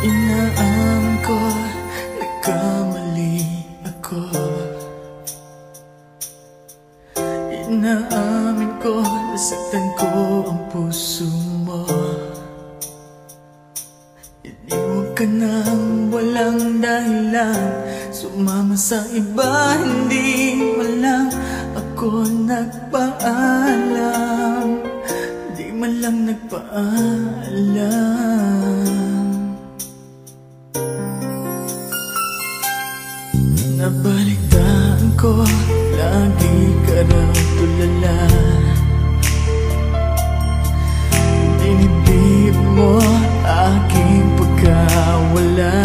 Inaamin ko, nagkamali ako. Inaamin ko, nasaktan ko ang puso mo. Iniwan ka nang walang dahilan, sumama sa iba, hindi man lang ako nagpaalam. Di man lang nagpaalam. Nabalitaan ko, lagi ka raw tulala. Dinibdib mo aking pagkawala.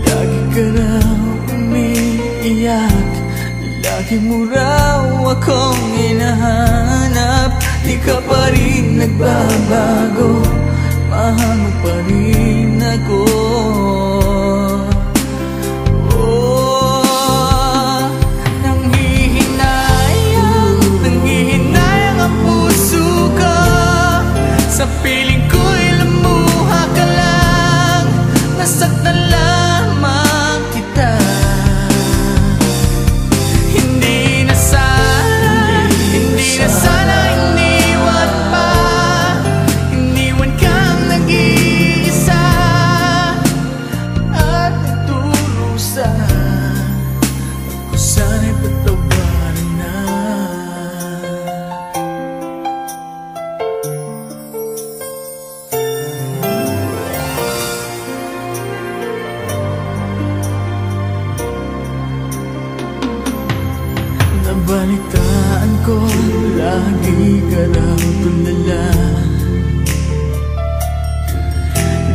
Lagi ka raw umiiyak, lagi mo raw akong hinahanap. Di ka pa rin nagbabago, mahal mo pa rin ako. Sa piling ko'y lumuha ka lang, nasaktan lamang kita. Hindi na sana iniwan pa. Iniwan kang nag-iisa at nagdurusan. Ako sana'y patawarin na. Nabalitaan ko, lagi ka raw tulala.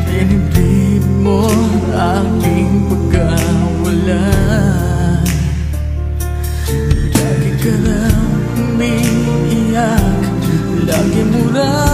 Dinibdib mo aking pagkawala. Lagi ka raw umiiyak, lagi mo raw